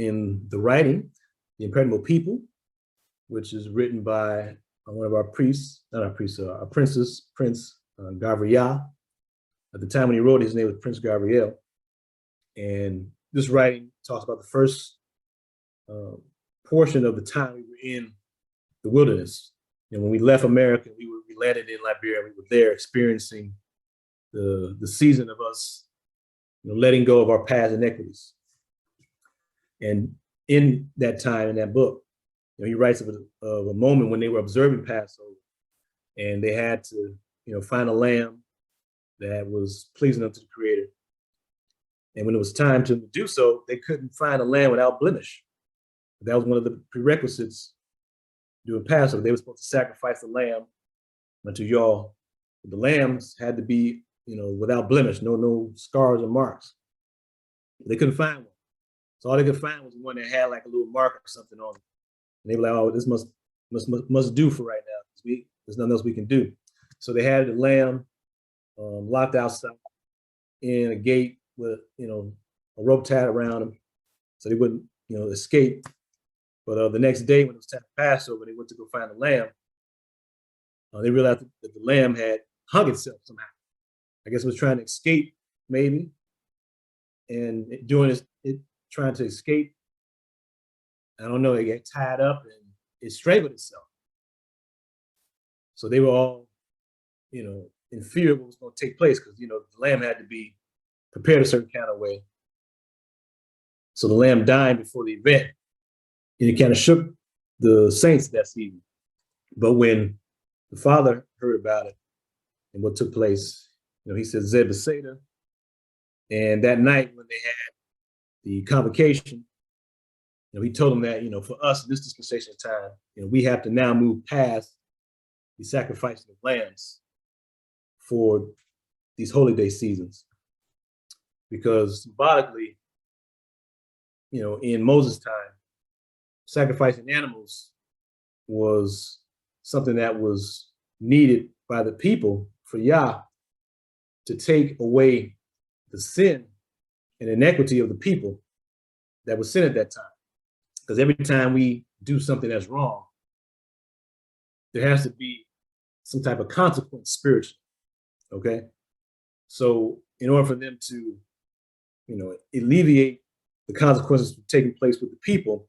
in the writing, The Impregnable People, which is written by one of our priests, not our priests, our princes, Prince Gabriel. At the time when he wrote it, his name was Prince Gabriel. And this writing talks about the first portion of the time we were in the wilderness. And when we left America, we landed in Liberia. We were there experiencing the season of us, letting go of our past inequities. And in that time, in that book, he writes of a moment when they were observing Passover, and they had to, find a lamb that was pleasing unto the Creator. And when it was time to do so, they couldn't find a lamb without blemish. That was one of the prerequisites during Passover. They were supposed to sacrifice the lamb unto y'all. The lambs had to be, without blemish, no scars or marks. They couldn't find one. So all they could find was one that had like a little mark or something on it. And they were like, oh, this must do for right now. There's nothing else we can do. So they had the lamb locked outside in a gate with, a rope tied around them so they wouldn't, escape. But the next day when it was time to Passover, they went to go find the lamb. They realized that the lamb had hung itself somehow. I guess it was trying to escape, maybe. And doing it trying to escape, I don't know, it got tied up and it strangled itself. So they were all, in fear of what was going to take place because, the lamb had to be prepared a certain kind of way. So the lamb died before the event, and it kind of shook the saints that season. But when the father heard about it and what took place, he said, Zeb Beseda. And that night when they had the convocation, he told them that, for us, this dispensation of time, we have to now move past the sacrificing of lambs for these holy day seasons. Because symbolically, in Moses' time, sacrificing animals was something that was needed by the people for Yah to take away the sin and inequity of the people that was sin at that time. Because every time we do something that's wrong, there has to be some type of consequence spiritually, okay? So in order for them to, alleviate the consequences taking place with the people,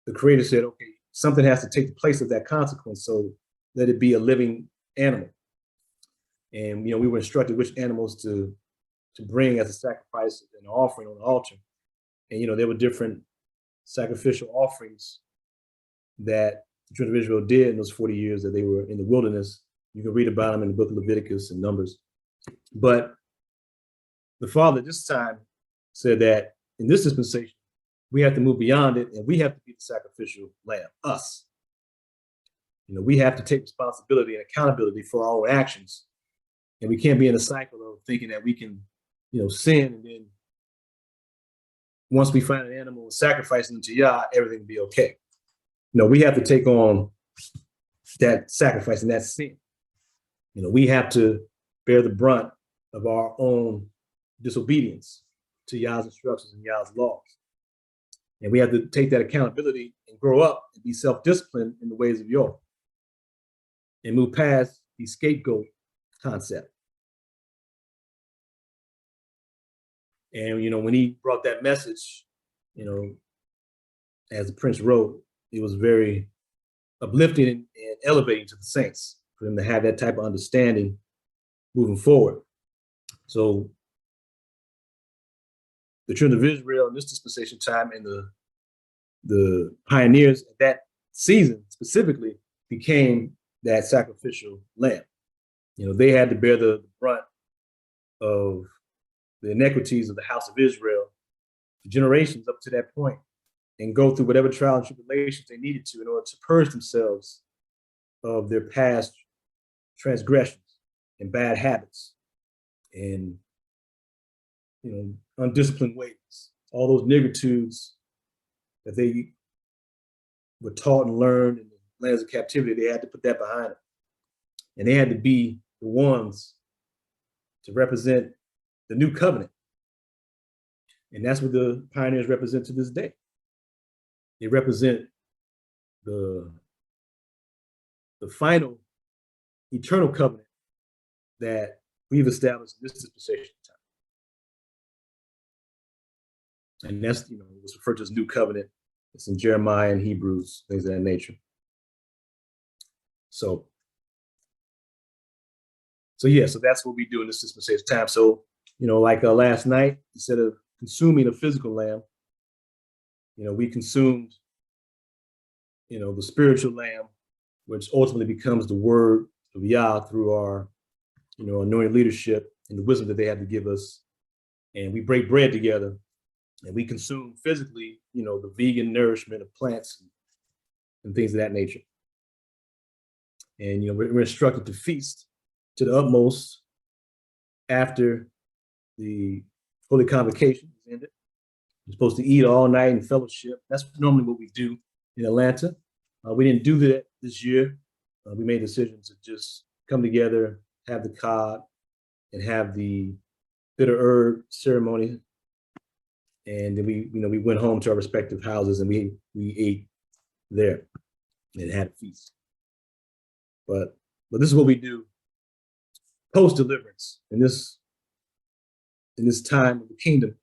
the Creator said, okay, something has to take the place of that consequence, so let it be a living animal. And, we were instructed which animals to bring as a sacrifice and an offering on the altar. And, there were different sacrificial offerings that the children of Israel did in those 40 years that they were in the wilderness. You can read about them in the book of Leviticus and Numbers. But the Father this time said that in this dispensation, we have to move beyond it, and we have to be the sacrificial lamb, us. We have to take responsibility and accountability for our own actions. And we can't be in a cycle of thinking that we can, sin, and then once we find an animal and sacrifice it to Yah, everything will be okay. We have to take on that sacrifice and that sin. We have to bear the brunt of our own disobedience to Yah's instructions and Yah's laws. And we have to take that accountability and grow up and be self-disciplined in the ways of Yah and move past the scapegoat concept. And, when he brought that message, as the Prince wrote, it was very uplifting and elevating to the saints for them to have that type of understanding moving forward. So the children of Israel in this dispensation time and the pioneers at that season specifically became that sacrificial lamb. They had to bear the brunt of the inequities of the house of Israel for generations up to that point and go through whatever trial and tribulations they needed to in order to purge themselves of their past transgressions and bad habits and, undisciplined ways, all those niggitudes that they were taught and learned in the lands of captivity. They had to put that behind them. And they had to be the ones to represent the new covenant. And that's what the pioneers represent to this day. They represent the final eternal covenant that we've established in this dispensation of time. And that's, what's referred to as new covenant. It's in Jeremiah and Hebrews, things of that nature. So that's what we do in this dispensation of time. So, like last night, instead of consuming a physical lamb, we consumed, the spiritual lamb, which ultimately becomes the word of Yah through our, anointed leadership and the wisdom that they had to give us. And we break bread together, and we consume physically, the vegan nourishment of plants and things of that nature. And, we're instructed to feast to the utmost after the Holy Convocation is ended. We're supposed to eat all night in fellowship. That's normally what we do in Atlanta. We didn't do that this year. We made a decision to just come together, have the cod, and have the bitter herb ceremony. And then we went home to our respective houses and we ate there and had a feast. But this is what we do post deliverance in this time of the kingdom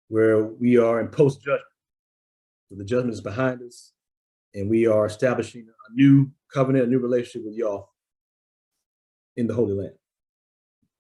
where we are in post judgment. So the judgment is behind us, and we are establishing a new covenant, a new relationship with y'all in the Holy Land.